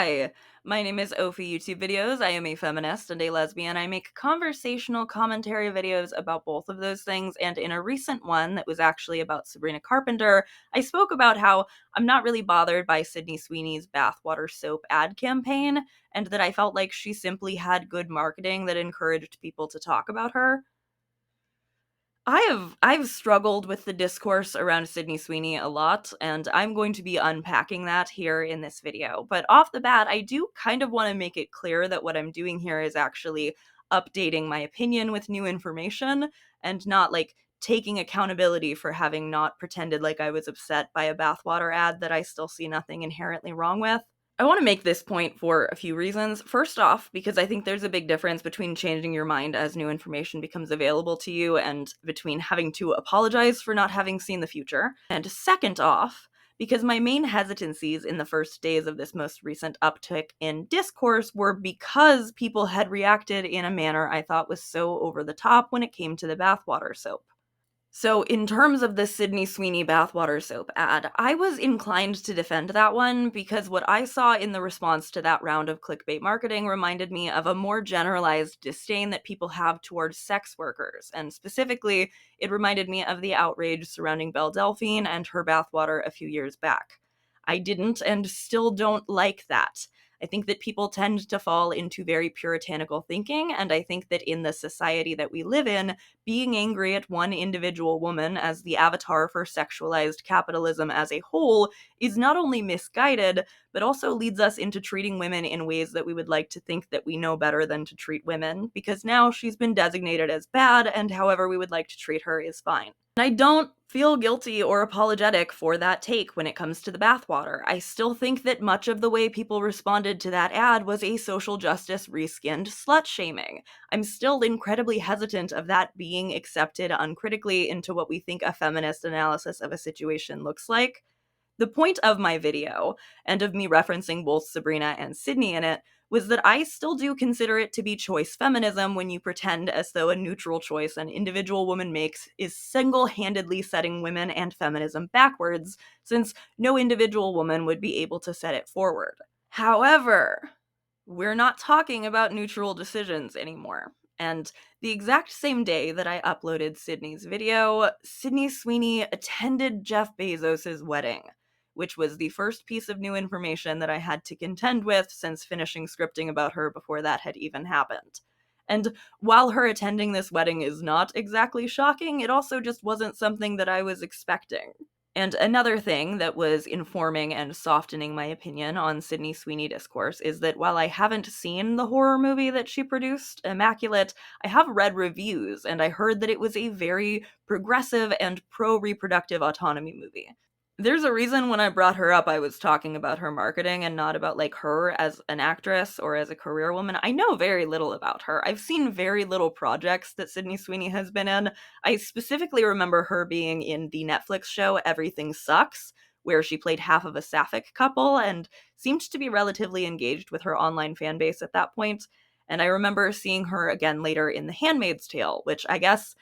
Hi, my name is Ophi YouTube Videos. I am a feminist and a lesbian. I make conversational commentary videos about both of those things, and in a recent one that was actually about Sabrina Carpenter, I spoke about how I'm not really bothered by Sydney Sweeney's bathwater soap ad campaign, and that I felt like she simply had good marketing that encouraged people to talk about her. I've struggled with the discourse around Sydney Sweeney a lot, and I'm going to be unpacking that here in this video. But off the bat, I do kind of want to make it clear that what I'm doing here is actually updating my opinion with new information and not like taking accountability for having not pretended like I was upset by a bathwater ad that I still see nothing inherently wrong with. I want to make this point for a few reasons. First off, because I think there's a big difference between changing your mind as new information becomes available to you and between having to apologize for not having seen the future. And second off, because my main hesitancies in the first days of this most recent uptick in discourse were because people had reacted in a manner I thought was so over the top when it came to the bathwater soap. So, in terms of the Sydney Sweeney bathwater soap ad, I was inclined to defend that one because what I saw in the response to that round of clickbait marketing reminded me of a more generalized disdain that people have towards sex workers, and specifically, it reminded me of the outrage surrounding Belle Delphine and her bathwater a few years back. I didn't and still don't like that. I think that people tend to fall into very puritanical thinking, and I think that in the society that we live in, being angry at one individual woman as the avatar for sexualized capitalism as a whole is not only misguided, but also leads us into treating women in ways that we would like to think that we know better than to treat women, because now she's been designated as bad, and however we would like to treat her is fine. And I don't feel guilty or apologetic for that take when it comes to the bathwater. I still think that much of the way people responded to that ad was a social justice reskinned slut shaming. I'm still incredibly hesitant of that being accepted uncritically into what we think a feminist analysis of a situation looks like. The point of my video, and of me referencing both Sabrina and Sydney in it, was that I still do consider it to be choice feminism when you pretend as though a neutral choice an individual woman makes is single-handedly setting women and feminism backwards, since no individual woman would be able to set it forward. However, we're not talking about neutral decisions anymore. And the exact same day that I uploaded Sydney's video, Sydney Sweeney attended Jeff Bezos' wedding, which was the first piece of new information that I had to contend with since finishing scripting about her before that had even happened. And while her attending this wedding is not exactly shocking, it also just wasn't something that I was expecting. And another thing that was informing and softening my opinion on Sydney Sweeney discourse is that while I haven't seen the horror movie that she produced, Immaculate, I have read reviews, and I heard that it was a very progressive and pro-reproductive autonomy movie. There's a reason when I brought her up, I was talking about her marketing and not about, like, her as an actress or as a career woman. I know very little about her. I've seen very little projects that Sydney Sweeney has been in. I specifically remember her being in the Netflix show Everything Sucks, where she played half of a sapphic couple and seemed to be relatively engaged with her online fan base at that point. And I remember seeing her again later in The Handmaid's Tale, which I guess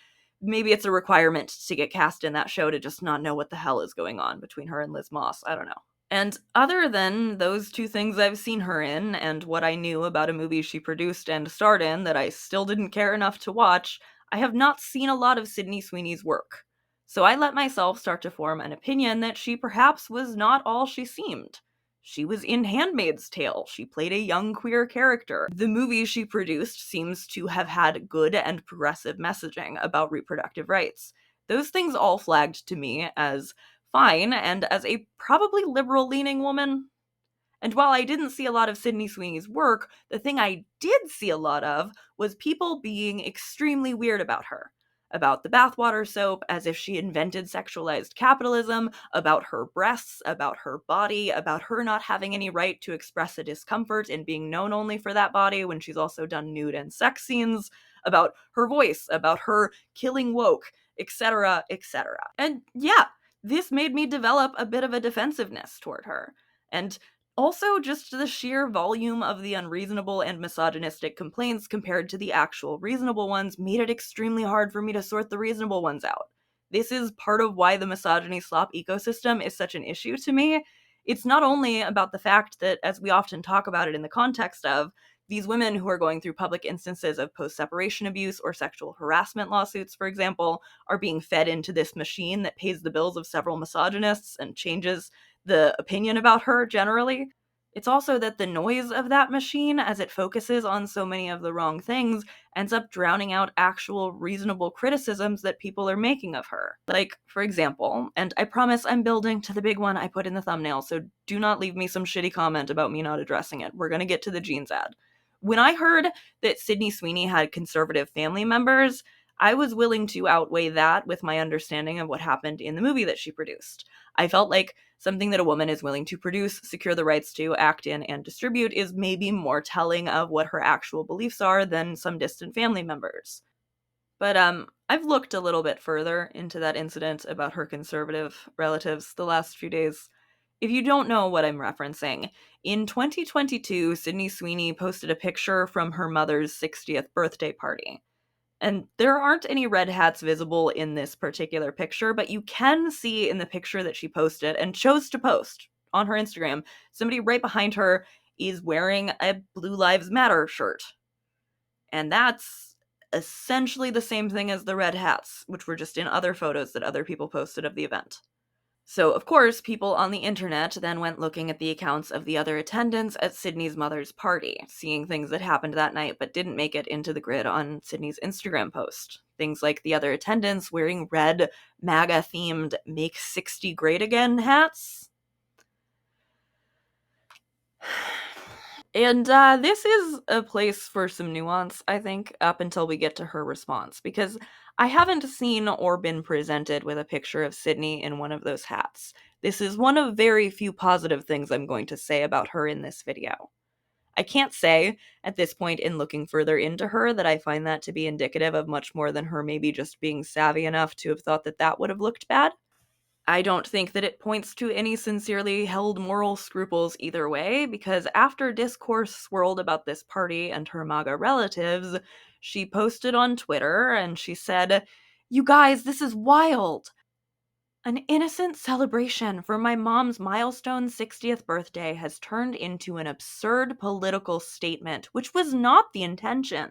maybe it's a requirement to get cast in that show to just not know what the hell is going on between her and Liz Moss. I don't know. And other than those two things I've seen her in, and what I knew about a movie she produced and starred in that I still didn't care enough to watch, I have not seen a lot of Sydney Sweeney's work. So I let myself start to form an opinion that she perhaps was not all she seemed. She was in Handmaid's Tale. She played a young queer character. The movie she produced seems to have had good and progressive messaging about reproductive rights. Those things all flagged to me as fine, and as a probably liberal-leaning woman. And while I didn't see a lot of Sydney Sweeney's work, the thing I did see a lot of was people being extremely weird about her. About the bathwater soap, as if she invented sexualized capitalism, about her breasts, about her body, about her not having any right to express a discomfort in being known only for that body when she's also done nude and sex scenes, about her voice, about her killing woke, etc., etc. And yeah, this made me develop a bit of a defensiveness toward her. And also, just the sheer volume of the unreasonable and misogynistic complaints compared to the actual reasonable ones made it extremely hard for me to sort the reasonable ones out. This is part of why the misogyny slop ecosystem is such an issue to me, It's not only about the fact that, as we often talk about it in the context of, these women who are going through public instances of post-separation abuse or sexual harassment lawsuits, for example, are being fed into this machine that pays the bills of several misogynists and changes the opinion about her generally. It's also that the noise of that machine, as it focuses on so many of the wrong things, ends up drowning out actual reasonable criticisms that people are making of her. Like, for example, and I promise I'm building to the big one I put in the thumbnail, so do not leave me some shitty comment about me not addressing it. We're gonna get to the jeans ad. When I heard that Sydney Sweeney had conservative family members, I was willing to outweigh that with my understanding of what happened in the movie that she produced. I felt like something that a woman is willing to produce, secure the rights to, act in, and distribute is maybe more telling of what her actual beliefs are than some distant family members. But I've looked a little bit further into that incident about her conservative relatives the last few days. If you don't know what I'm referencing, in 2022, Sydney Sweeney posted a picture from her mother's 60th birthday party. And there aren't any red hats visible in this particular picture, but you can see in the picture that she posted and chose to post on her Instagram, somebody right behind her is wearing a Blue Lives Matter shirt. And that's essentially the same thing as the red hats, which were just in other photos that other people posted of the event. So, of course, people on the internet then went looking at the accounts of the other attendants at Sydney's mother's party, seeing things that happened that night but didn't make it into the grid on Sydney's Instagram post. Things like the other attendants wearing red, MAGA-themed Make 60 Great Again hats. And this is a place for some nuance, I think, up until we get to her response, because I haven't seen or been presented with a picture of Sydney in one of those hats. This is one of very few positive things I'm going to say about her in this video. I can't say, at this point in looking further into her, that I find that to be indicative of much more than her maybe just being savvy enough to have thought that that would have looked bad. I don't think that it points to any sincerely held moral scruples either way, because after discourse swirled about this party and her MAGA relatives, she posted on Twitter and she said, "You guys, this is wild. An innocent celebration for my mom's milestone 60th birthday has turned into an absurd political statement, which was not the intention.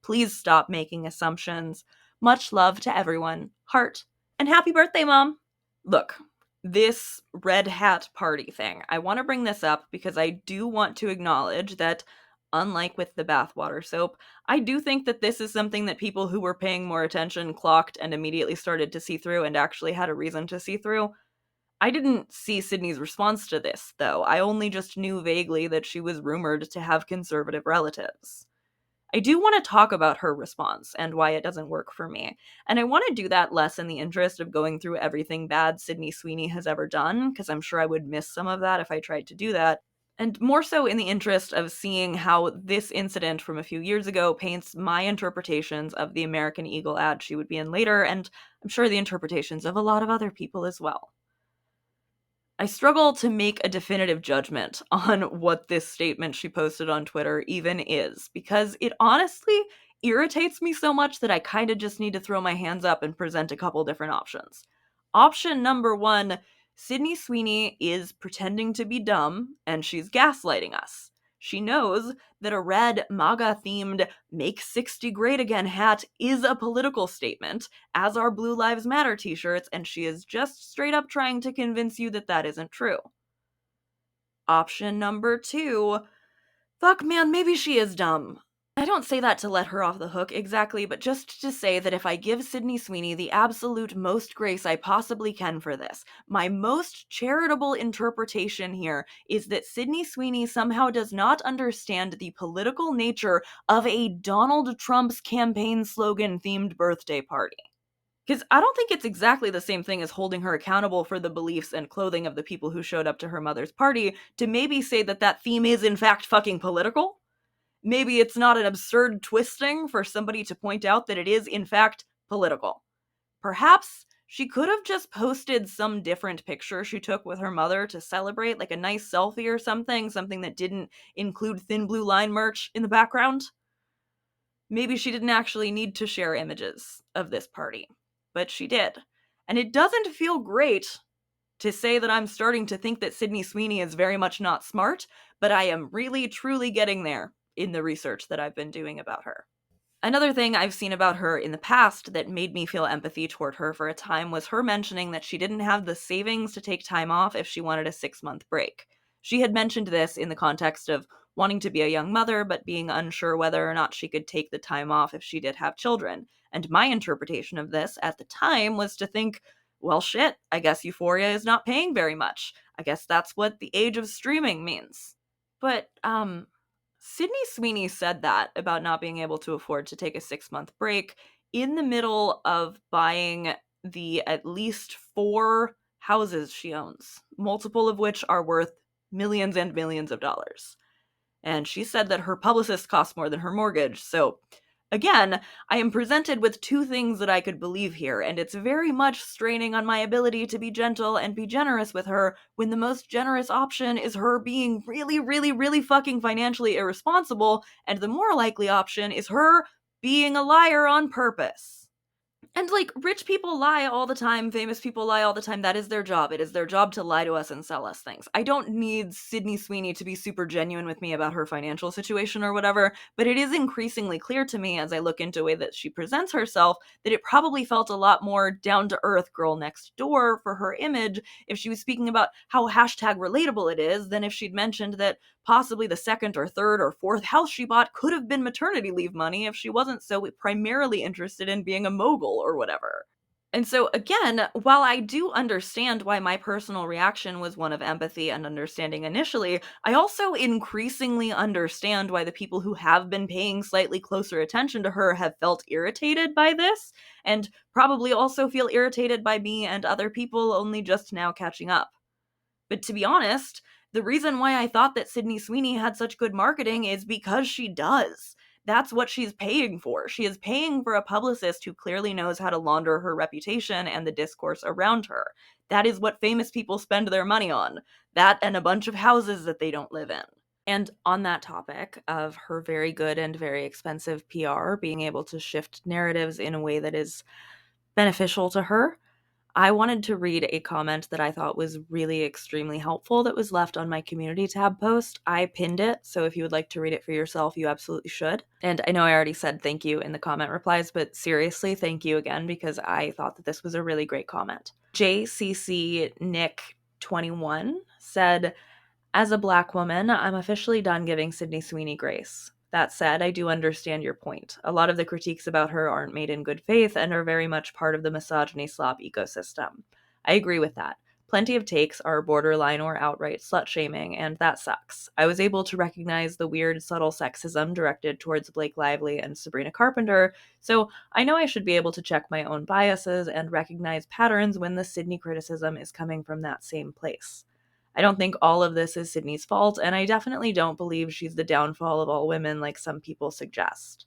Please stop making assumptions. Much love to everyone. Heart. And happy birthday, Mom." Look, this red hat party thing, I want to bring this up because I do want to acknowledge that, unlike with the bathwater soap, I do think that this is something that people who were paying more attention clocked and immediately started to see through and actually had a reason to see through. I didn't see Sydney's response to this, though. I only just knew vaguely that she was rumored to have conservative relatives. I do want to talk about her response and why it doesn't work for me. And I want to do that less in the interest of going through everything bad Sydney Sweeney has ever done, because I'm sure I would miss some of that if I tried to do that, and more so in the interest of seeing how this incident from a few years ago paints my interpretations of the American Eagle ad she would be in later, and I'm sure the interpretations of a lot of other people as well. I struggle to make a definitive judgment on what this statement she posted on Twitter even is, because it honestly irritates me so much that I kind of just need to throw my hands up and present a couple different options. Option number one: Sydney Sweeney is pretending to be dumb, and she's gaslighting us. She knows that a red MAGA-themed Make 60 Great Again hat is a political statement, as are Blue Lives Matter t-shirts, and she is just straight up trying to convince you that that isn't true. Option number two: fuck man, maybe she is dumb. I don't say that to let her off the hook exactly, but just to say that if I give Sydney Sweeney the absolute most grace I possibly can for this, my most charitable interpretation here is that Sydney Sweeney somehow does not understand the political nature of a Donald Trump's campaign slogan themed birthday party. Because I don't think it's exactly the same thing as holding her accountable for the beliefs and clothing of the people who showed up to her mother's party to maybe say that that theme is in fact fucking political. Maybe it's not an absurd twisting for somebody to point out that it is in fact political. Perhaps she could have just posted some different picture she took with her mother to celebrate, like a nice selfie or something that didn't include Thin Blue Line merch in the background. Maybe she didn't actually need to share images of this party, but she did. And it doesn't feel great to say that I'm starting to think that Sydney Sweeney is very much not smart, but I am really, truly getting there in the research that I've been doing about her. Another thing I've seen about her in the past that made me feel empathy toward her for a time was her mentioning that she didn't have the savings to take time off if she wanted a 6-month break. She had mentioned this in the context of wanting to be a young mother, but being unsure whether or not she could take the time off if she did have children. And my interpretation of this at the time was to think, well, shit, I guess Euphoria is not paying very much. I guess that's what the age of streaming means. But, Sydney Sweeney said that about not being able to afford to take a 6-month break in the middle of buying the at least 4 houses she owns, multiple of which are worth millions and millions of dollars. And she said that her publicist costs more than her mortgage, so again, I am presented with two things that I could believe here, and it's very much straining on my ability to be gentle and be generous with her when the most generous option is her being really, really, really fucking financially irresponsible, and the more likely option is her being a liar on purpose. And, like, rich people lie all the time, famous people lie all the time. That is their job. It is their job to lie to us and sell us things. I don't need Sydney Sweeney to be super genuine with me about her financial situation or whatever, but it is increasingly clear to me as I look into the way that she presents herself that it probably felt a lot more down-to-earth girl next door for her image if she was speaking about how hashtag relatable it is than if she'd mentioned that possibly the second or third or fourth house she bought could have been maternity leave money if she wasn't so primarily interested in being a mogul or whatever. And so, again, while I do understand why my personal reaction was one of empathy and understanding initially, I also increasingly understand why the people who have been paying slightly closer attention to her have felt irritated by this, and probably also feel irritated by me and other people only just now catching up. But to be honest, the reason why I thought that Sydney Sweeney had such good marketing is because she does. That's what she's paying for. She is paying for a publicist who clearly knows how to launder her reputation and the discourse around her. That is what famous people spend their money on. That and a bunch of houses that they don't live in. And on that topic of her very good and very expensive PR being able to shift narratives in a way that is beneficial to her, I wanted to read a comment that I thought was really extremely helpful that was left on my community tab post. I pinned it, so if you would like to read it for yourself, you absolutely should. And I know I already said thank you in the comment replies, but seriously, thank you again because I thought that this was a really great comment. JCC Nick 21 said, as a Black woman, I'm officially done giving Sydney Sweeney grace. That said, I do understand your point. A lot of the critiques about her aren't made in good faith and are very much part of the misogyny slop ecosystem. I agree with that. Plenty of takes are borderline or outright slut-shaming, and that sucks. I was able to recognize the weird, subtle sexism directed towards Blake Lively and Sabrina Carpenter, so I know I should be able to check my own biases and recognize patterns when the Sydney criticism is coming from that same place. I don't think all of this is Sydney's fault, and I definitely don't believe she's the downfall of all women like some people suggest.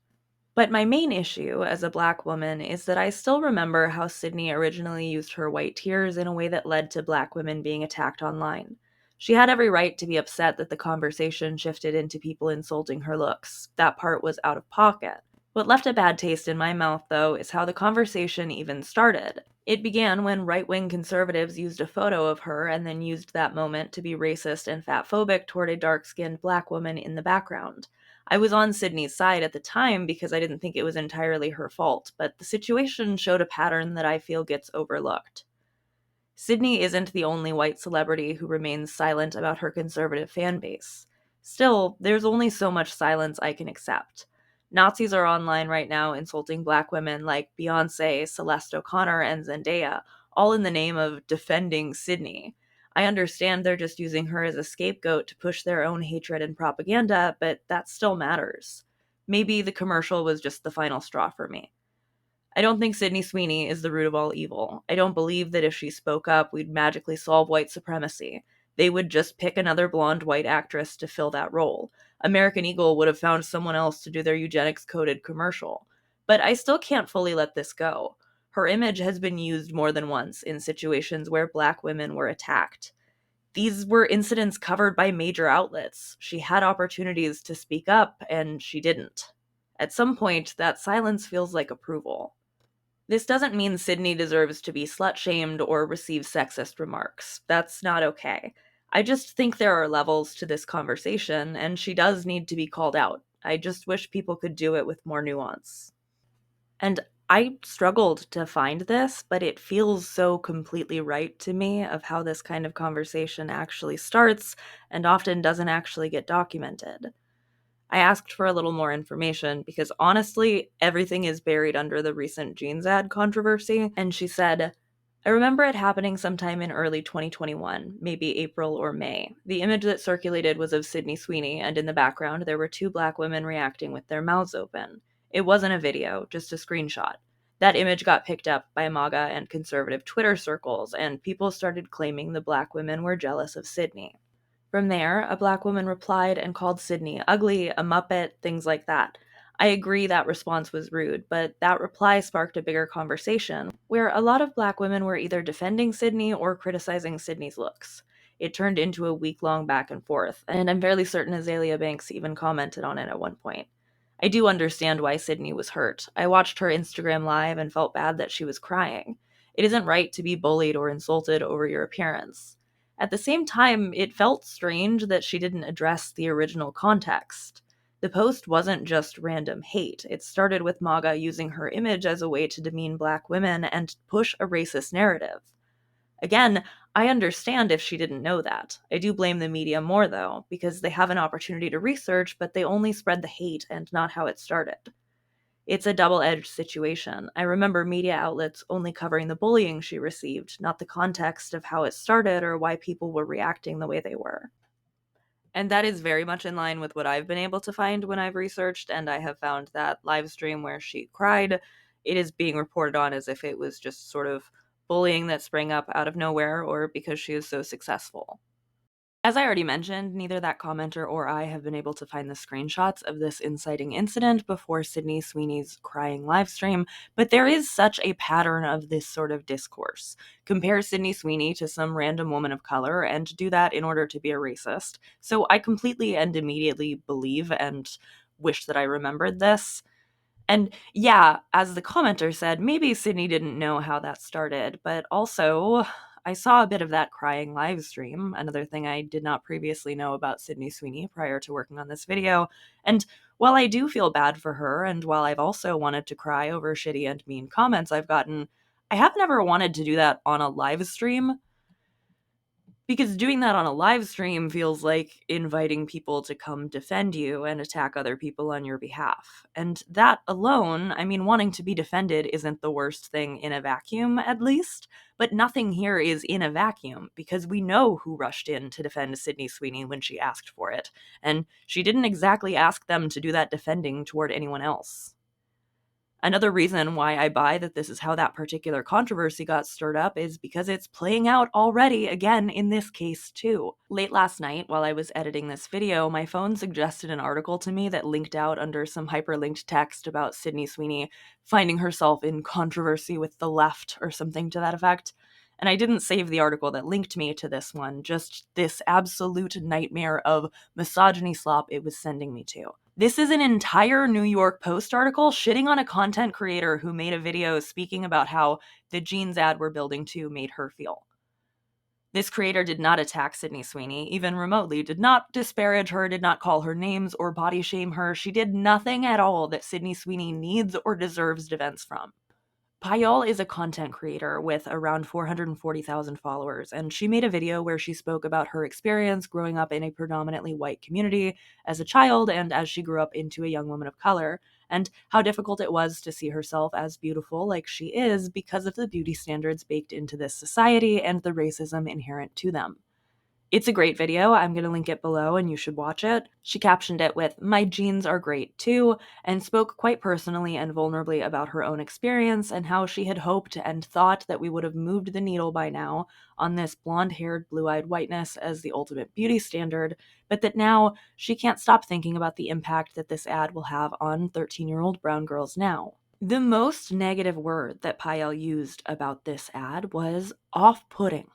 But my main issue as a Black woman is that I still remember how Sydney originally used her white tears in a way that led to Black women being attacked online. She had every right to be upset that the conversation shifted into people insulting her looks. That part was out of pocket. What left a bad taste in my mouth, though, is how the conversation even started. It began when right-wing conservatives used a photo of her and then used that moment to be racist and fatphobic toward a dark-skinned Black woman in the background. I was on Sydney's side at the time because I didn't think it was entirely her fault, but the situation showed a pattern that I feel gets overlooked. Sydney isn't the only white celebrity who remains silent about her conservative fan base. Still, there's only so much silence I can accept. Nazis are online right now insulting Black women like Beyoncé, Celeste O'Connor, and Zendaya, all in the name of defending Sydney. I understand they're just using her as a scapegoat to push their own hatred and propaganda, but that still matters. Maybe the commercial was just the final straw for me. I don't think Sydney Sweeney is the root of all evil. I don't believe that if she spoke up, we'd magically solve white supremacy. They would just pick another blonde white actress to fill that role. American Eagle would have found someone else to do their eugenics-coded commercial. But I still can't fully let this go. Her image has been used more than once in situations where Black women were attacked. These were incidents covered by major outlets. She had opportunities to speak up, and she didn't. At some point, that silence feels like approval. This doesn't mean Sydney deserves to be slut-shamed or receive sexist remarks. That's not okay. I just think there are levels to this conversation, and she does need to be called out. I just wish people could do it with more nuance. And I struggled to find this, but it feels so completely right to me of how this kind of conversation actually starts and often doesn't actually get documented. I asked for a little more information because honestly, everything is buried under the recent jeans ad controversy. And she said, I remember it happening sometime in early 2021, maybe April or May. The image that circulated was of Sydney Sweeney, and in the background, there were two black women reacting with their mouths open. It wasn't a video, just a screenshot. That image got picked up by MAGA and conservative Twitter circles, and people started claiming the black women were jealous of Sydney. From there, a black woman replied and called Sydney ugly, a muppet, things like that. I agree that response was rude, but that reply sparked a bigger conversation where a lot of black women were either defending Sydney or criticizing Sydney's looks. It turned into a week-long back and forth, and I'm fairly certain Azalea Banks even commented on it at one point. I do understand why Sydney was hurt. I watched her Instagram live and felt bad that she was crying. It isn't right to be bullied or insulted over your appearance. At the same time, it felt strange that she didn't address the original context. The post wasn't just random hate. It started with MAGA using her image as a way to demean black women and push a racist narrative. Again, I understand if she didn't know that. I do blame the media more, though, because they have an opportunity to research, but they only spread the hate and not how it started. It's a double-edged situation. I remember media outlets only covering the bullying she received, not the context of how it started or why people were reacting the way they were. And that is very much in line with what I've been able to find when I've researched, and I have found that live stream where she cried, it is being reported on as if it was just sort of bullying that sprang up out of nowhere or because she is so successful. As I already mentioned, neither that commenter or I have been able to find the screenshots of this inciting incident before Sydney Sweeney's crying livestream, but there is such a pattern of this sort of discourse. Compare Sydney Sweeney to some random woman of color and do that in order to be a racist. So I completely and immediately believe and wish that I remembered this. And yeah, as the commenter said, maybe Sydney didn't know how that started, but also I saw a bit of that crying live stream, another thing I did not previously know about Sydney Sweeney prior to working on this video. And while I do feel bad for her, and while I've also wanted to cry over shitty and mean comments I've gotten, I have never wanted to do that on a live stream. Because doing that on a live stream feels like inviting people to come defend you and attack other people on your behalf. And that alone, I mean, wanting to be defended isn't the worst thing in a vacuum, at least, but nothing here is in a vacuum because we know who rushed in to defend Sydney Sweeney when she asked for it. And she didn't exactly ask them to do that defending toward anyone else. Another reason why I buy that this is how that particular controversy got stirred up is because it's playing out already again in this case too. Late last night, while I was editing this video, my phone suggested an article to me that linked out under some hyperlinked text about Sydney Sweeney finding herself in controversy with the left or something to that effect. And I didn't save the article that linked me to this one, just this absolute nightmare of misogyny slop it was sending me to. This is an entire New York Post article shitting on a content creator who made a video speaking about how the jeans ad we're building to made her feel. This creator did not attack Sydney Sweeney, even remotely, did not disparage her, did not call her names or body shame her. She did nothing at all that Sydney Sweeney needs or deserves defense from. Payal is a content creator with around 440,000 followers, and she made a video where she spoke about her experience growing up in a predominantly white community as a child and as she grew up into a young woman of color, and how difficult it was to see herself as beautiful like she is because of the beauty standards baked into this society and the racism inherent to them. It's a great video. I'm going to link it below and you should watch it. She captioned it with, "My jeans are great too," and spoke quite personally and vulnerably about her own experience and how she had hoped and thought that we would have moved the needle by now on this blonde-haired, blue-eyed whiteness as the ultimate beauty standard, but that now she can't stop thinking about the impact that this ad will have on 13-year-old brown girls now. The most negative word that Payal used about this ad was off-putting.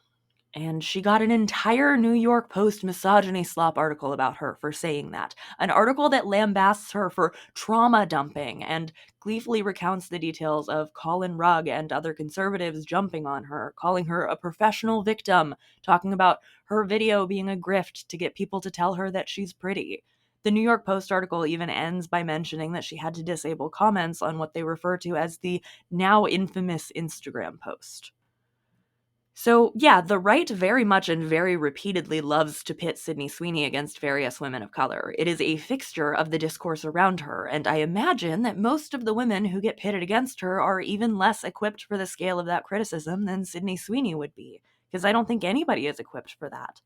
And she got an entire New York Post misogyny slop article about her for saying that. An article that lambasts her for trauma dumping and gleefully recounts the details of Colin Rugg and other conservatives jumping on her, calling her a professional victim, talking about her video being a grift to get people to tell her that she's pretty. The New York Post article even ends by mentioning that she had to disable comments on what they refer to as the now infamous Instagram post. So, yeah, the right very much and very repeatedly loves to pit Sydney Sweeney against various women of color. It is a fixture of the discourse around her, and I imagine that most of the women who get pitted against her are even less equipped for the scale of that criticism than Sydney Sweeney would be, because I don't think anybody is equipped for that.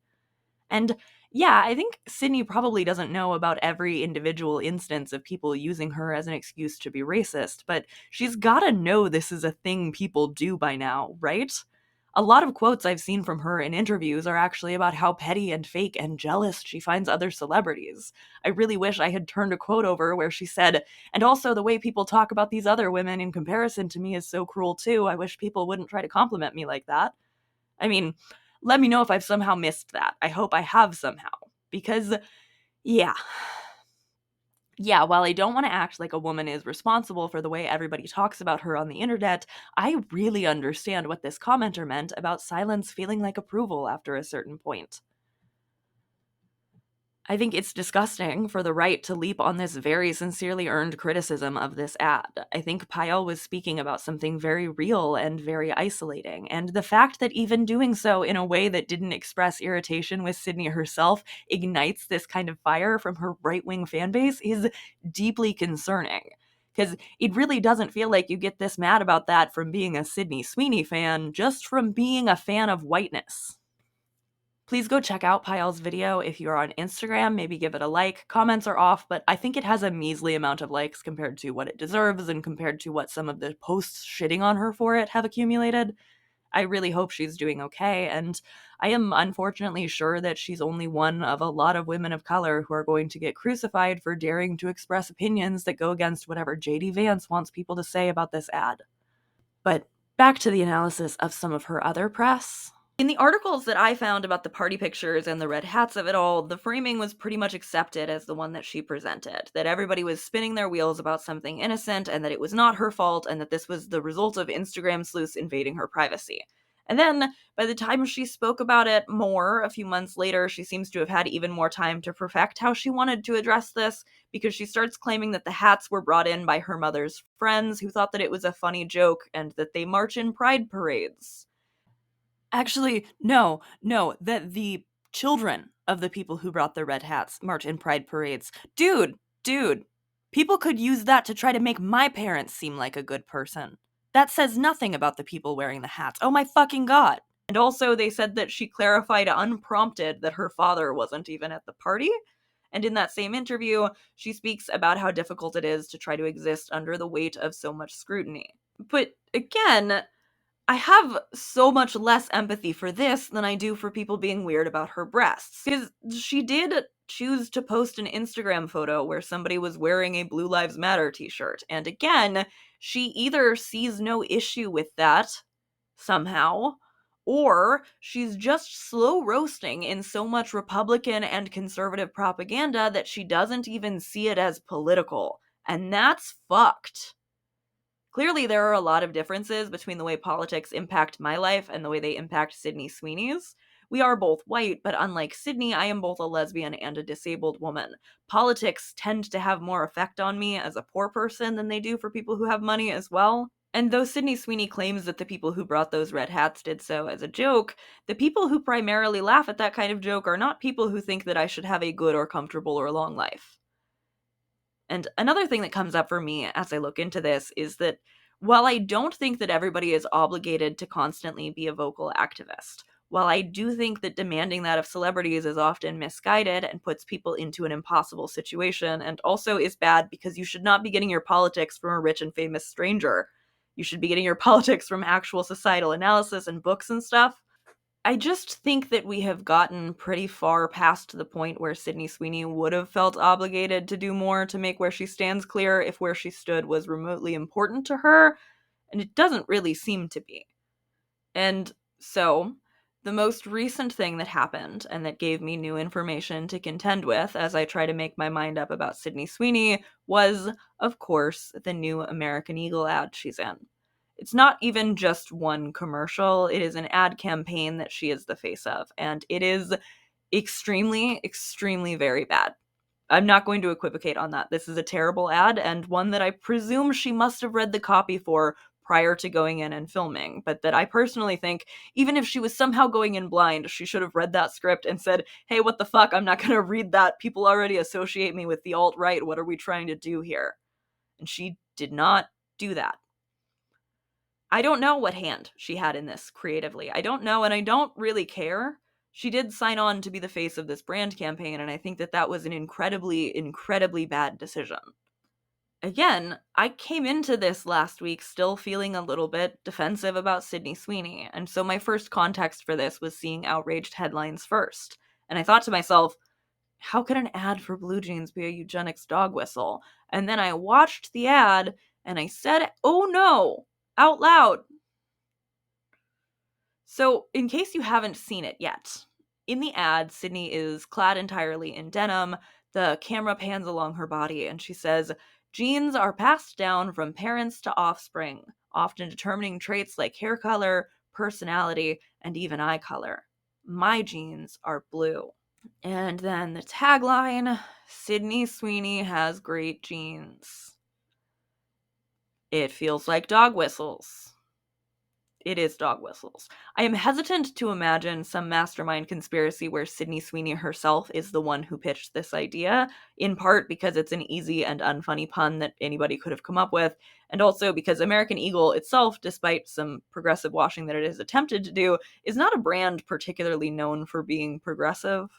And yeah, I think Sydney probably doesn't know about every individual instance of people using her as an excuse to be racist, but she's gotta know this is a thing people do by now, right? A lot of quotes I've seen from her in interviews are actually about how petty and fake and jealous she finds other celebrities. I really wish I had turned a quote over where she said, "And also the way people talk about these other women in comparison to me is so cruel too. I wish people wouldn't try to compliment me like that." I mean, let me know if I've somehow missed that. I hope I have somehow. Because, yeah. Yeah, while I don't want to act like a woman is responsible for the way everybody talks about her on the internet, I really understand what this commenter meant about silence feeling like approval after a certain point. I think it's disgusting for the right to leap on this very sincerely earned criticism of this ad. I think Payal was speaking about something very real and very isolating, and the fact that even doing so in a way that didn't express irritation with Sydney herself ignites this kind of fire from her right-wing fan base is deeply concerning. Because it really doesn't feel like you get this mad about that from being a Sydney Sweeney fan, just from being a fan of whiteness. Please go check out Payal's video if you're on Instagram, maybe give it a like. Comments are off, but I think it has a measly amount of likes compared to what it deserves and compared to what some of the posts shitting on her for it have accumulated. I really hope she's doing okay, and I am unfortunately sure that she's only one of a lot of women of color who are going to get crucified for daring to express opinions that go against whatever JD Vance wants people to say about this ad. But back to the analysis of some of her other press. In the articles that I found about the party pictures and the red hats of it all, the framing was pretty much accepted as the one that she presented. That everybody was spinning their wheels about something innocent and that it was not her fault and that this was the result of Instagram sleuths invading her privacy. And then, by the time she spoke about it more, a few months later, she seems to have had even more time to perfect how she wanted to address this, because she starts claiming that the hats were brought in by her mother's friends who thought that it was a funny joke and that they march in pride parades. Actually, no, that the children of the people who brought the red hats march in pride parades. Dude, people could use that to try to make my parents seem like a good person. That says nothing about the people wearing the hats. Oh my fucking god. And also, they said that she clarified unprompted that her father wasn't even at the party. And in that same interview, she speaks about how difficult it is to try to exist under the weight of so much scrutiny. But again, I have so much less empathy for this than I do for people being weird about her breasts. Because she did choose to post an Instagram photo where somebody was wearing a Blue Lives Matter t-shirt. And again, she either sees no issue with that somehow, or she's just slow roasting in so much Republican and conservative propaganda that she doesn't even see it as political. And that's fucked. Clearly, there are a lot of differences between the way politics impact my life and the way they impact Sydney Sweeney's. We are both white, but unlike Sydney, I am both a lesbian and a disabled woman. Politics tend to have more effect on me as a poor person than they do for people who have money as well. And though Sydney Sweeney claims that the people who brought those red hats did so as a joke, the people who primarily laugh at that kind of joke are not people who think that I should have a good or comfortable or long life. And another thing that comes up for me as I look into this is that while I don't think that everybody is obligated to constantly be a vocal activist, while I do think that demanding that of celebrities is often misguided and puts people into an impossible situation, and also is bad because you should not be getting your politics from a rich and famous stranger. You should be getting your politics from actual societal analysis and books and stuff. I just think that we have gotten pretty far past the point where Sydney Sweeney would have felt obligated to do more to make where she stands clear if where she stood was remotely important to her, and it doesn't really seem to be. And so, The most recent thing that happened, and that gave me new information to contend with as I try to make my mind up about Sydney Sweeney, was, of course, the new American Eagle ad she's in. It's not even just one commercial, it is an ad campaign that she is the face of, and it is extremely, extremely very bad. I'm not going to equivocate on that. This is a terrible ad, and one that I presume she must have read the copy for prior to going in and filming, but that I personally think, even if she was somehow going in blind, she should have read that script and said, hey, what the fuck, I'm not gonna read that, people already associate me with the alt-right, what are we trying to do here? And she did not do that. I don't know what hand she had in this creatively. I don't know, and I don't really care. She did sign on to be the face of this brand campaign, and I think that that was an incredibly, incredibly bad decision. Again, I came into this last week still feeling a little bit defensive about Sydney Sweeney, and so my first context for this was seeing outraged headlines first. And I thought to myself, how could an ad for blue jeans be a eugenics dog whistle? And then I watched the ad, and I said, oh no, out loud. So, in case you haven't seen it yet, in the ad, Sydney is clad entirely in denim. The camera pans along her body, and she says, genes are passed down from parents to offspring, often determining traits like hair color, personality, and even eye color. My genes are blue. And then the tagline, Sydney Sweeney has great genes. It feels like dog whistles. It is dog whistles. I am hesitant to imagine some mastermind conspiracy where Sydney Sweeney herself is the one who pitched this idea, in part because it's an easy and unfunny pun that anybody could have come up with, and also because American Eagle itself, despite some progressive washing that it has attempted to do, is not a brand particularly known for being progressive.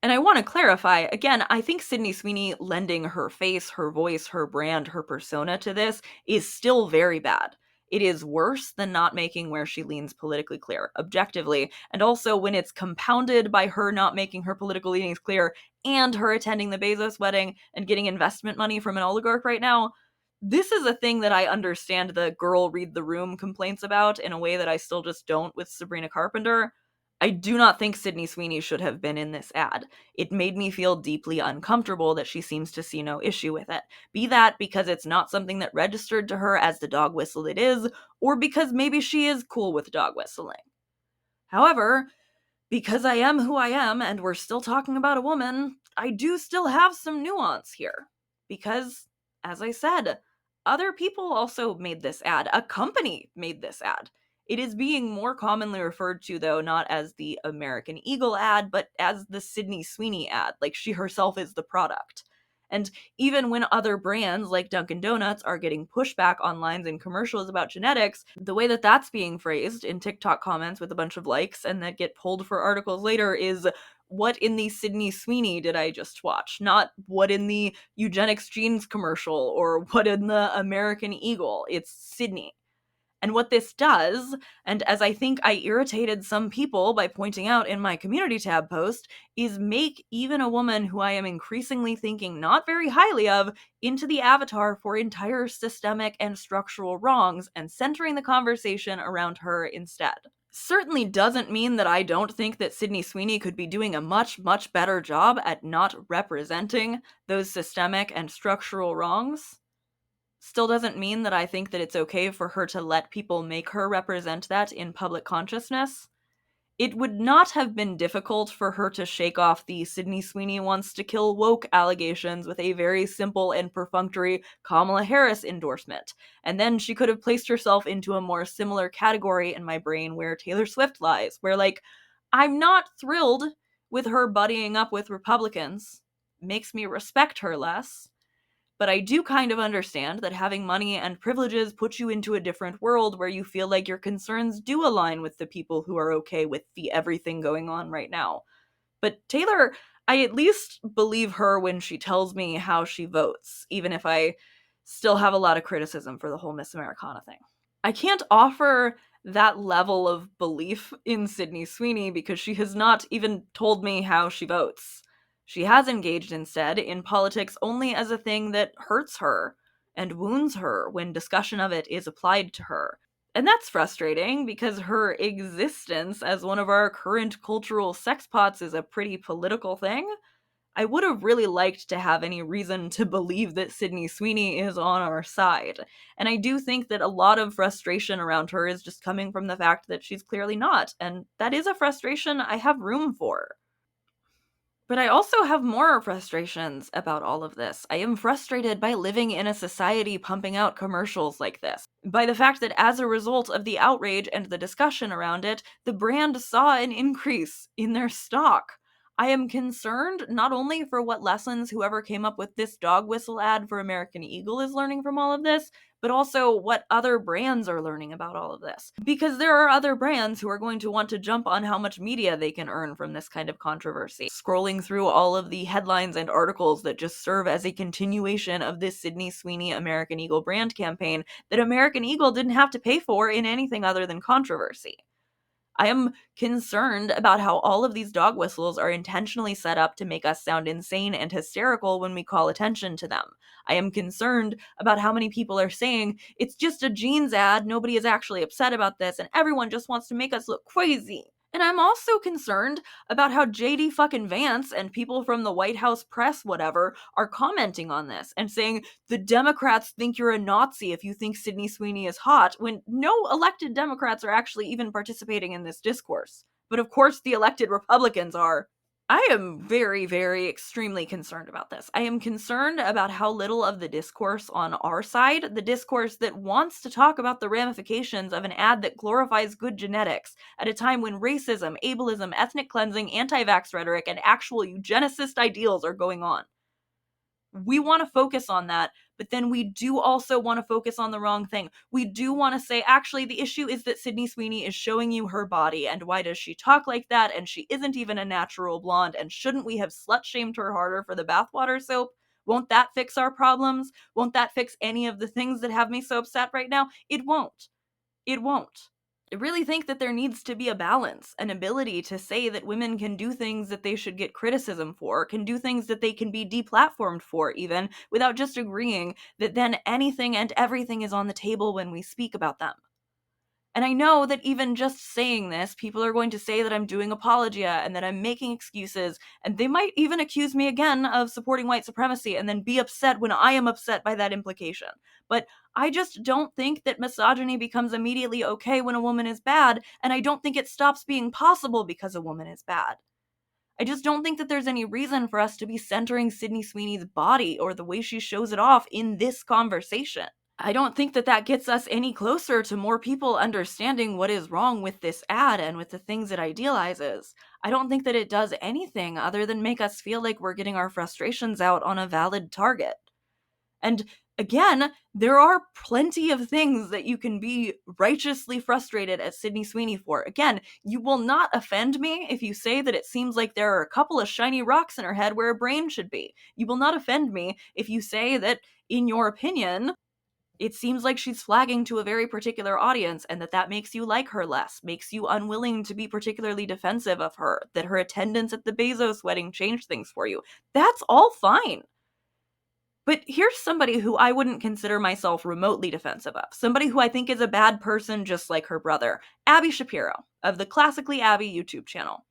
And I want to clarify, again, I think Sydney Sweeney lending her face, her voice, her brand, her persona to this is still very bad. It is worse than not making where she leans politically clear, objectively, and also when it's compounded by her not making her political leanings clear and her attending the Bezos wedding and getting investment money from an oligarch right now. This is a thing that I understand the girl read the room complaints about in a way that I still just don't with Sabrina Carpenter. I do not think Sydney Sweeney should have been in this ad. It made me feel deeply uncomfortable that she seems to see no issue with it. Be that because it's not something that registered to her as the dog whistle it is, or because maybe she is cool with dog whistling. However, because I am who I am and we're still talking about a woman, I do still have some nuance here. Because, as I said, other people also made this ad. A company made this ad. It is being more commonly referred to, though, not as the American Eagle ad, but as the Sydney Sweeney ad, like she herself is the product. And even when other brands like Dunkin' Donuts are getting pushback on lines and commercials about genetics, the way that that's being phrased in TikTok comments with a bunch of likes and that get pulled for articles later is, what in the Sydney Sweeney did I just watch? Not what in the eugenics jeans commercial or what in the American Eagle. It's Sydney. And what this does, and as I think I irritated some people by pointing out in my community tab post, is make even a woman who I am increasingly thinking not very highly of into the avatar for entire systemic and structural wrongs and centering the conversation around her instead. Certainly doesn't mean that I don't think that Sydney Sweeney could be doing a much, much better job at not representing those systemic and structural wrongs. Still doesn't mean that I think that it's okay for her to let people make her represent that in public consciousness. It would not have been difficult for her to shake off the Sydney Sweeney wants to kill woke allegations with a very simple and perfunctory Kamala Harris endorsement. And then she could have placed herself into a more similar category in my brain where Taylor Swift lies, where, like, I'm not thrilled with her buddying up with Republicans. Makes me respect her less. But I do kind of understand that having money and privileges puts you into a different world where you feel like your concerns do align with the people who are okay with the everything going on right now. But Taylor, I at least believe her when she tells me how she votes, even if I still have a lot of criticism for the whole Miss Americana thing. I can't offer that level of belief in Sydney Sweeney because she has not even told me how she votes. She has engaged instead in politics only as a thing that hurts her and wounds her when discussion of it is applied to her. And that's frustrating because her existence as one of our current cultural sex pots is a pretty political thing. I would have really liked to have any reason to believe that Sydney Sweeney is on our side. And I do think that a lot of frustration around her is just coming from the fact that she's clearly not, and that is a frustration I have room for. But I also have more frustrations about all of this. I am frustrated by living in a society pumping out commercials like this. By the fact that as a result of the outrage and the discussion around it, the brand saw an increase in their stock. I am concerned not only for what lessons whoever came up with this dog whistle ad for American Eagle is learning from all of this, but also what other brands are learning about all of this. Because there are other brands who are going to want to jump on how much media they can earn from this kind of controversy. Scrolling through all of the headlines and articles that just serve as a continuation of this Sydney Sweeney American Eagle brand campaign that American Eagle didn't have to pay for in anything other than controversy. I am concerned about how all of these dog whistles are intentionally set up to make us sound insane and hysterical when we call attention to them. I am concerned about how many people are saying, it's just a jeans ad, nobody is actually upset about this, and everyone just wants to make us look crazy. And I'm also concerned about how JD fucking Vance and people from the White House press, whatever, are commenting on this and saying, the Democrats think you're a Nazi if you think Sydney Sweeney is hot, when no elected Democrats are actually even participating in this discourse. But of course, the elected Republicans are. I am very, very extremely concerned about this. I am concerned about how little of the discourse on our side, the discourse that wants to talk about the ramifications of an ad that glorifies good genetics at a time when racism, ableism, ethnic cleansing, anti-vax rhetoric, and actual eugenicist ideals are going on. We want to focus on that, but then we do also want to focus on the wrong thing. We do want to say, actually, the issue is that Sydney Sweeney is showing you her body, and why does she talk like that, and she isn't even a natural blonde, and shouldn't we have slut-shamed her harder for the bathwater soap? Won't that fix our problems? Won't that fix any of the things that have me so upset right now? It won't. It won't. I really think that there needs to be a balance, an ability to say that women can do things that they should get criticism for, can do things that they can be deplatformed for, even, without just agreeing that then anything and everything is on the table when we speak about them. And I know that even just saying this, people are going to say that I'm doing apologia and that I'm making excuses, and they might even accuse me again of supporting white supremacy and then be upset when I am upset by that implication. But I just don't think that misogyny becomes immediately okay when a woman is bad, and I don't think it stops being possible because a woman is bad. I just don't think that there's any reason for us to be centering Sydney Sweeney's body or the way she shows it off in this conversation. I don't think that that gets us any closer to more people understanding what is wrong with this ad and with the things it idealizes. I don't think that it does anything other than make us feel like we're getting our frustrations out on a valid target. And again, there are plenty of things that you can be righteously frustrated at Sydney Sweeney for. Again, you will not offend me if you say that it seems like there are a couple of shiny rocks in her head where a brain should be. You will not offend me if you say that, in your opinion, it seems like she's flagging to a very particular audience, and that makes you like her less, makes you unwilling to be particularly defensive of her, that her attendance at the Bezos wedding changed things for you. That's all fine. But here's somebody who I wouldn't consider myself remotely defensive of, somebody who I think is a bad person just like her brother, Abby Shapiro, of the Classically Abby YouTube channel.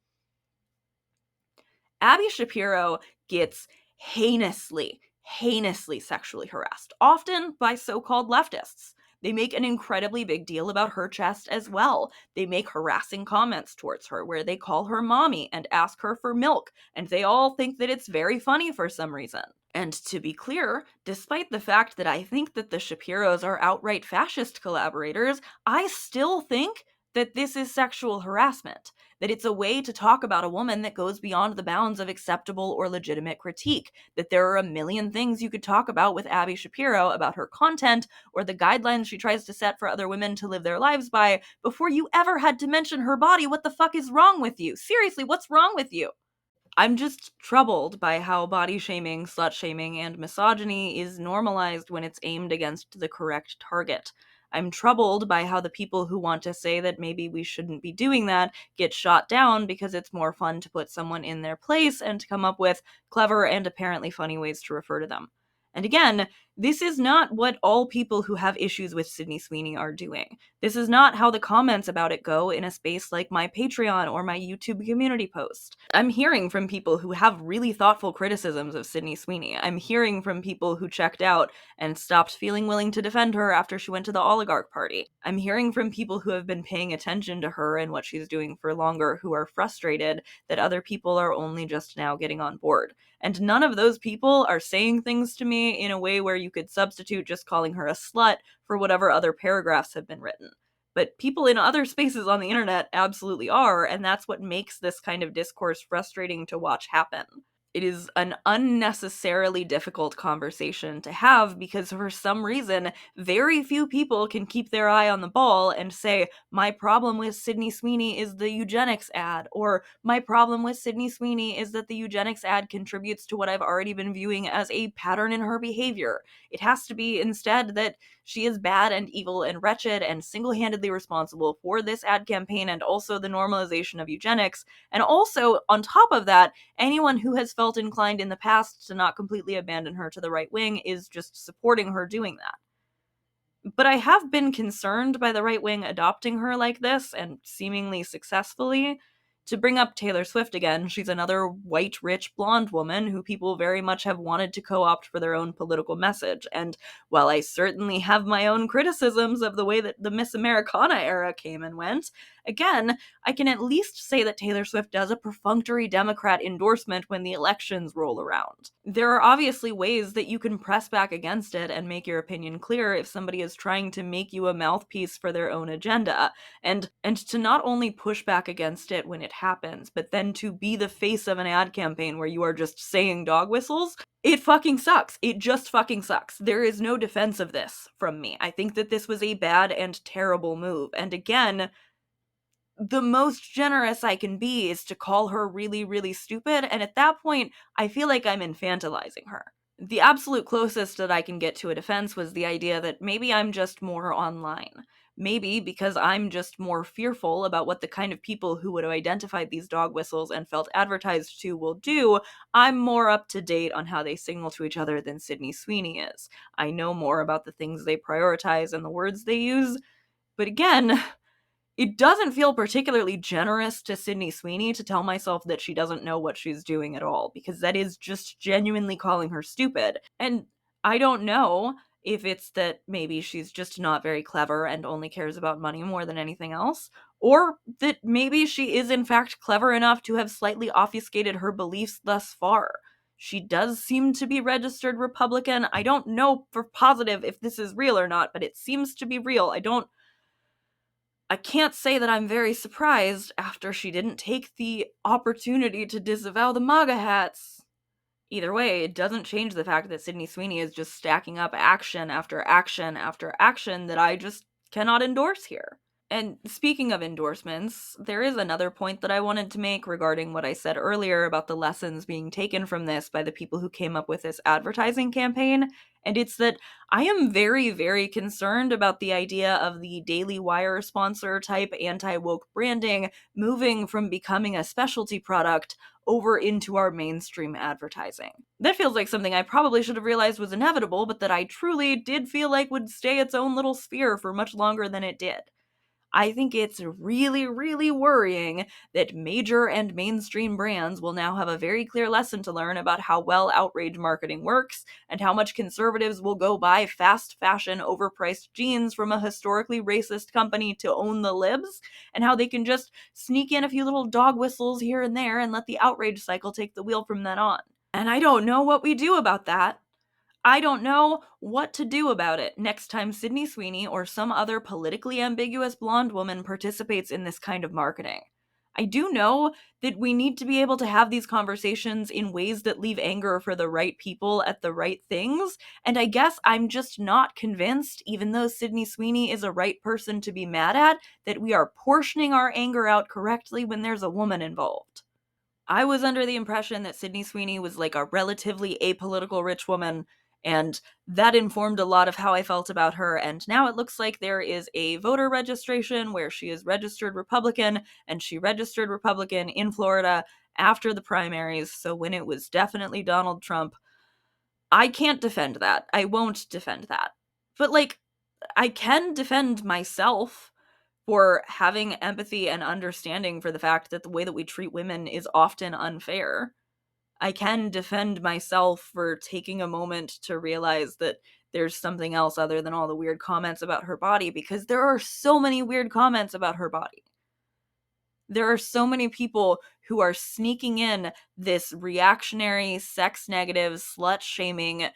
Abby Shapiro gets heinously sexually harassed, often by so-called leftists. They make an incredibly big deal about her chest as well. They make harassing comments towards her where they call her mommy and ask her for milk, and they all think that it's very funny for some reason. And to be clear, despite the fact that I think that the Shapiros are outright fascist collaborators, I still think that this is sexual harassment, that it's a way to talk about a woman that goes beyond the bounds of acceptable or legitimate critique, that there are a million things you could talk about with Abby Shapiro about her content or the guidelines she tries to set for other women to live their lives by before you ever had to mention her body. What the fuck is wrong with you? Seriously, what's wrong with you? I'm just troubled by how body shaming, slut shaming, and misogyny is normalized when it's aimed against the correct target. I'm troubled by how the people who want to say that maybe we shouldn't be doing that get shot down because it's more fun to put someone in their place and to come up with clever and apparently funny ways to refer to them. And again, this is not what all people who have issues with Sydney Sweeney are doing. This is not how the comments about it go in a space like my Patreon or my YouTube community post. I'm hearing from people who have really thoughtful criticisms of Sydney Sweeney. I'm hearing from people who checked out and stopped feeling willing to defend her after she went to the oligarch party. I'm hearing from people who have been paying attention to her and what she's doing for longer, who are frustrated that other people are only just now getting on board. And none of those people are saying things to me in a way where you could substitute just calling her a slut for whatever other paragraphs have been written. But people in other spaces on the internet absolutely are, and that's what makes this kind of discourse frustrating to watch happen. It is an unnecessarily difficult conversation to have because for some reason, very few people can keep their eye on the ball and say, my problem with Sydney Sweeney is the eugenics ad, or my problem with Sydney Sweeney is that the eugenics ad contributes to what I've already been viewing as a pattern in her behavior. It has to be instead that she is bad and evil and wretched and single-handedly responsible for this ad campaign and also the normalization of eugenics. And also, on top of that, anyone who has felt inclined in the past to not completely abandon her to the right wing is just supporting her doing that. But I have been concerned by the right wing adopting her like this, and seemingly successfully. To bring up Taylor Swift again, she's another white, rich, blonde woman who people very much have wanted to co-opt for their own political message. And while I certainly have my own criticisms of the way that the Miss Americana era came and went, again, I can at least say that Taylor Swift does a perfunctory Democrat endorsement when the elections roll around. There are obviously ways that you can press back against it and make your opinion clear if somebody is trying to make you a mouthpiece for their own agenda, and to not only push back against it when it happens, but then to be the face of an ad campaign where you are just saying dog whistles. It fucking sucks. It just fucking sucks. There is no defense of this from me. I think that this was a bad and terrible move. And again, the most generous I can be is to call her really, really stupid, and at that point, I feel like I'm infantilizing her. The absolute closest that I can get to a defense was the idea that maybe I'm just more online. Maybe because I'm just more fearful about what the kind of people who would have identified these dog whistles and felt advertised to will do, I'm more up to date on how they signal to each other than Sydney Sweeney is. I know more about the things they prioritize and the words they use. But again, it doesn't feel particularly generous to Sydney Sweeney to tell myself that she doesn't know what she's doing at all, because that is just genuinely calling her stupid. And I don't know if it's that maybe she's just not very clever and only cares about money more than anything else, or that maybe she is in fact clever enough to have slightly obfuscated her beliefs thus far. She does seem to be registered Republican. I don't know for positive if this is real or not, but it seems to be real. I can't say that I'm very surprised after she didn't take the opportunity to disavow the MAGA hats. Either way, it doesn't change the fact that Sydney Sweeney is just stacking up action after action after action that I just cannot endorse here. And speaking of endorsements, there is another point that I wanted to make regarding what I said earlier about the lessons being taken from this by the people who came up with this advertising campaign, and it's that I am very, very concerned about the idea of the Daily Wire sponsor type anti-woke branding moving from becoming a specialty product over into our mainstream advertising. That feels like something I probably should have realized was inevitable, but that I truly did feel like would stay its own little sphere for much longer than it did. I think it's really, really worrying that major and mainstream brands will now have a very clear lesson to learn about how well outrage marketing works, and how much conservatives will go buy fast fashion, overpriced jeans from a historically racist company to own the libs, and how they can just sneak in a few little dog whistles here and there and let the outrage cycle take the wheel from then on. And I don't know what we do about that. I don't know what to do about it next time Sydney Sweeney or some other politically ambiguous blonde woman participates in this kind of marketing. I do know that we need to be able to have these conversations in ways that leave anger for the right people at the right things, and I guess I'm just not convinced, even though Sydney Sweeney is a right person to be mad at, that we are portioning our anger out correctly when there's a woman involved. I was under the impression that Sydney Sweeney was like a relatively apolitical rich woman, and that informed a lot of how I felt about her, and now it looks like there is a voter registration where she is registered Republican, and she registered Republican in Florida after the primaries, so when it was definitely Donald Trump, I can't defend that. I won't defend that. But, like, I can defend myself for having empathy and understanding for the fact that the way that we treat women is often unfair. I can defend myself for taking a moment to realize that there's something else other than all the weird comments about her body, because there are so many weird comments about her body. There are so many people who are sneaking in this reactionary, sex negative, slut shaming,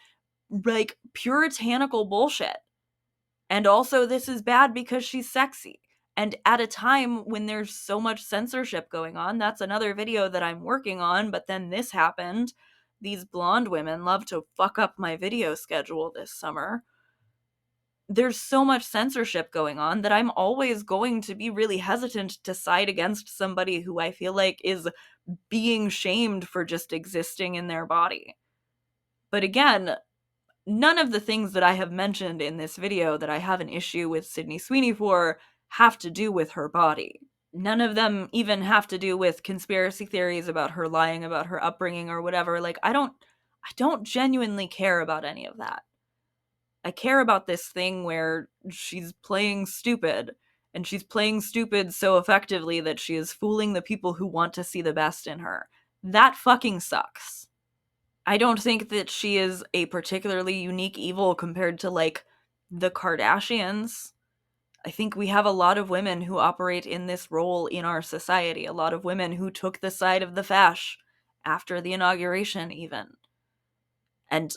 like puritanical bullshit. And also, this is bad because she's sexy. And at a time when there's so much censorship going on, that's another video that I'm working on, but then this happened. These blonde women love to fuck up my video schedule this summer. There's so much censorship going on that I'm always going to be really hesitant to side against somebody who I feel like is being shamed for just existing in their body. But again, none of the things that I have mentioned in this video that I have an issue with Sydney Sweeney for have to do with her body. None of them even have to do with conspiracy theories about her lying about her upbringing or whatever. Like, I don't genuinely care about any of that. I care about this thing where she's playing stupid, and she's playing stupid so effectively that she is fooling the people who want to see the best in her. That fucking sucks. I don't think that she is a particularly unique evil compared to, like, the Kardashians. I think we have a lot of women who operate in this role in our society, a lot of women who took the side of the fash after the inauguration, even. And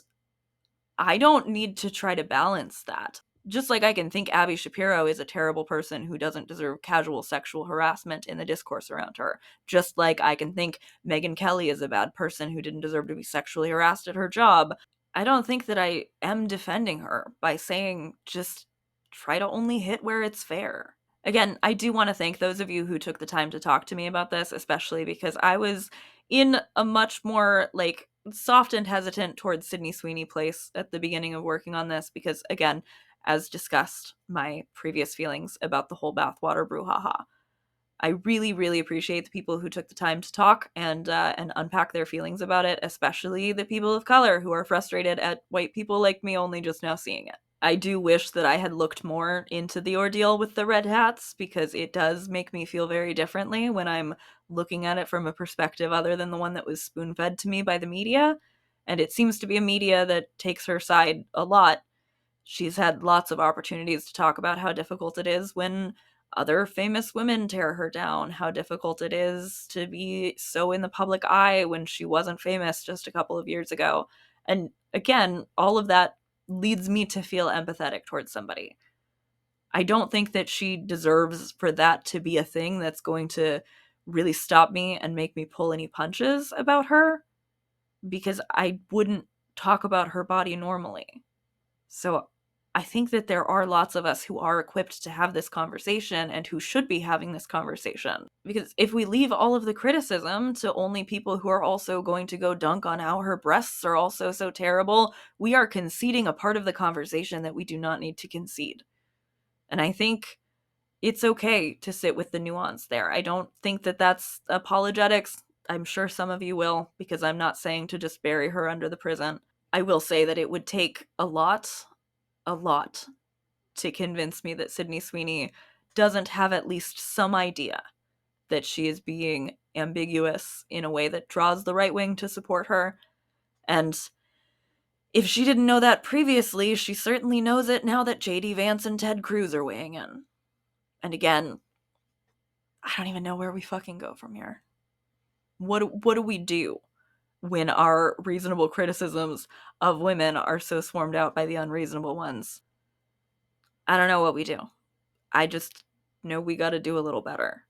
I don't need to try to balance that. Just like I can think Abby Shapiro is a terrible person who doesn't deserve casual sexual harassment in the discourse around her. Just like I can think Megyn Kelly is a bad person who didn't deserve to be sexually harassed at her job. I don't think that I am defending her by saying just try to only hit where it's fair. Again, I do want to thank those of you who took the time to talk to me about this, especially because I was in a much more, like, soft and hesitant towards Sydney Sweeney place at the beginning of working on this because, again, as discussed, my previous feelings about the whole bathwater brouhaha. I really, really appreciate the people who took the time to talk and unpack their feelings about it, especially the people of color who are frustrated at white people like me only just now seeing it. I do wish that I had looked more into the ordeal with the red hats, because it does make me feel very differently when I'm looking at it from a perspective other than the one that was spoon-fed to me by the media. And it seems to be a media that takes her side a lot. She's had lots of opportunities to talk about how difficult it is when other famous women tear her down, how difficult it is to be so in the public eye when she wasn't famous just a couple of years ago. And again, all of that leads me to feel empathetic towards somebody. I don't think that she deserves for that to be a thing that's going to really stop me and make me pull any punches about her, because I wouldn't talk about her body normally. So I think that there are lots of us who are equipped to have this conversation and who should be having this conversation. Because if we leave all of the criticism to only people who are also going to go dunk on how her breasts are also so terrible, we are conceding a part of the conversation that we do not need to concede. And I think it's okay to sit with the nuance there. I don't think that that's apologetics. I'm sure some of you will, because I'm not saying to just bury her under the prison. I will say that it would take a lot to convince me that Sydney Sweeney doesn't have at least some idea that she is being ambiguous in a way that draws the right wing to support her. And if she didn't know that previously, she certainly knows it now that JD Vance and Ted Cruz are weighing in. And again, I don't even know where we fucking go from here. What do we do when our reasonable criticisms of women are so swarmed out by the unreasonable ones? I don't know what we do. I just know we gotta do a little better.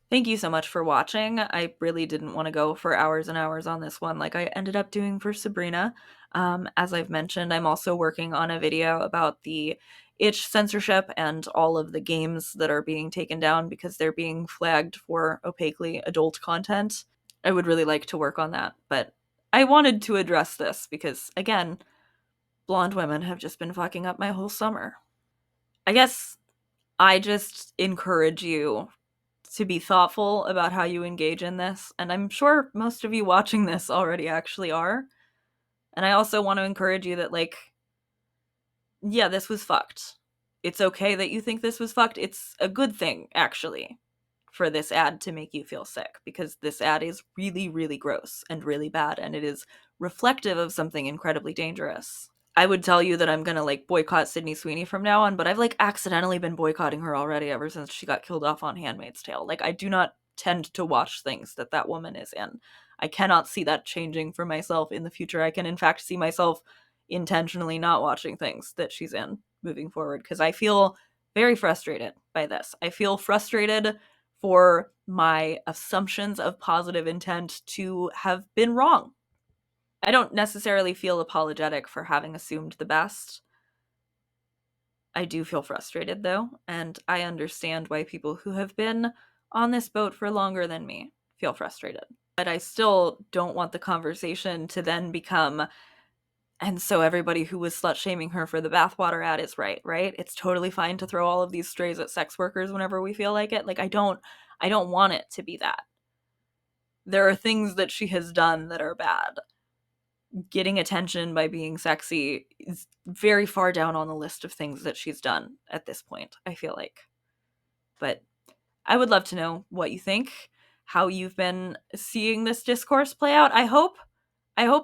Thank you so much for watching. I really didn't want to go for hours and hours on this one like I ended up doing for Sabrina. As I've mentioned, I'm also working on a video about the itch censorship and all of the games that are being taken down because they're being flagged for opaquely adult content. I would really like to work on that, but I wanted to address this because, again, blonde women have just been fucking up my whole summer. I guess I just encourage you to be thoughtful about how you engage in this, and I'm sure most of you watching this already actually are. And I also want to encourage you that, like, yeah, this was fucked. It's okay that you think this was fucked. It's a good thing, actually, for this ad to make you feel sick, because this ad is really, really gross and really bad, and it is reflective of something incredibly dangerous. I would tell you that I'm gonna, like, boycott Sydney Sweeney from now on, but I've, like, accidentally been boycotting her already ever since she got killed off on Handmaid's Tale. Like, I do not tend to watch things that that woman is in. I cannot see that changing for myself in the future. I can, in fact, see myself intentionally not watching things that she's in moving forward, because I feel very frustrated by this. I feel frustrated for my assumptions of positive intent to have been wrong. I don't necessarily feel apologetic for having assumed the best. I do feel frustrated, though, and I understand why people who have been on this boat for longer than me feel frustrated. But I still don't want the conversation to then become, and so everybody who was slut shaming her for the bathwater ad is right, right? It's totally fine to throw all of these strays at sex workers whenever we feel like it. Like, I don't want it to be that. There are things that she has done that are bad. Getting attention by being sexy is very far down on the list of things that she's done at this point, I feel like. But I would love to know what you think, how you've been seeing this discourse play out. I hope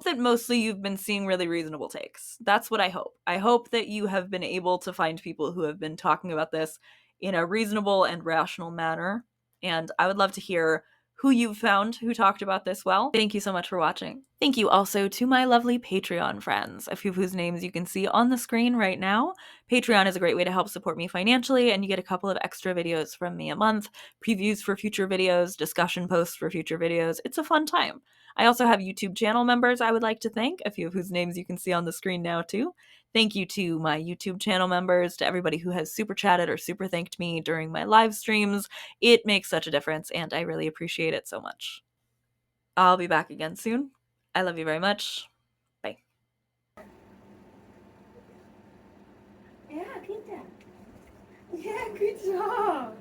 that mostly you've been seeing really reasonable takes. That's what I hope. I hope that you have been able to find people who have been talking about this in a reasonable and rational manner. And I would love to hear who you've found who talked about this well. Thank you so much for watching. Thank you also to my lovely Patreon friends, a few of whose names you can see on the screen right now. Patreon is a great way to help support me financially, and you get a couple of extra videos from me a month, previews for future videos, discussion posts for future videos. It's a fun time. I also have YouTube channel members I would like to thank, a few of whose names you can see on the screen now too. Thank you to my YouTube channel members, to everybody who has super chatted or super thanked me during my live streams. It makes such a difference, and I really appreciate it so much. I'll be back again soon. I love you very much. Bye. Yeah, Peter. Yeah, good job.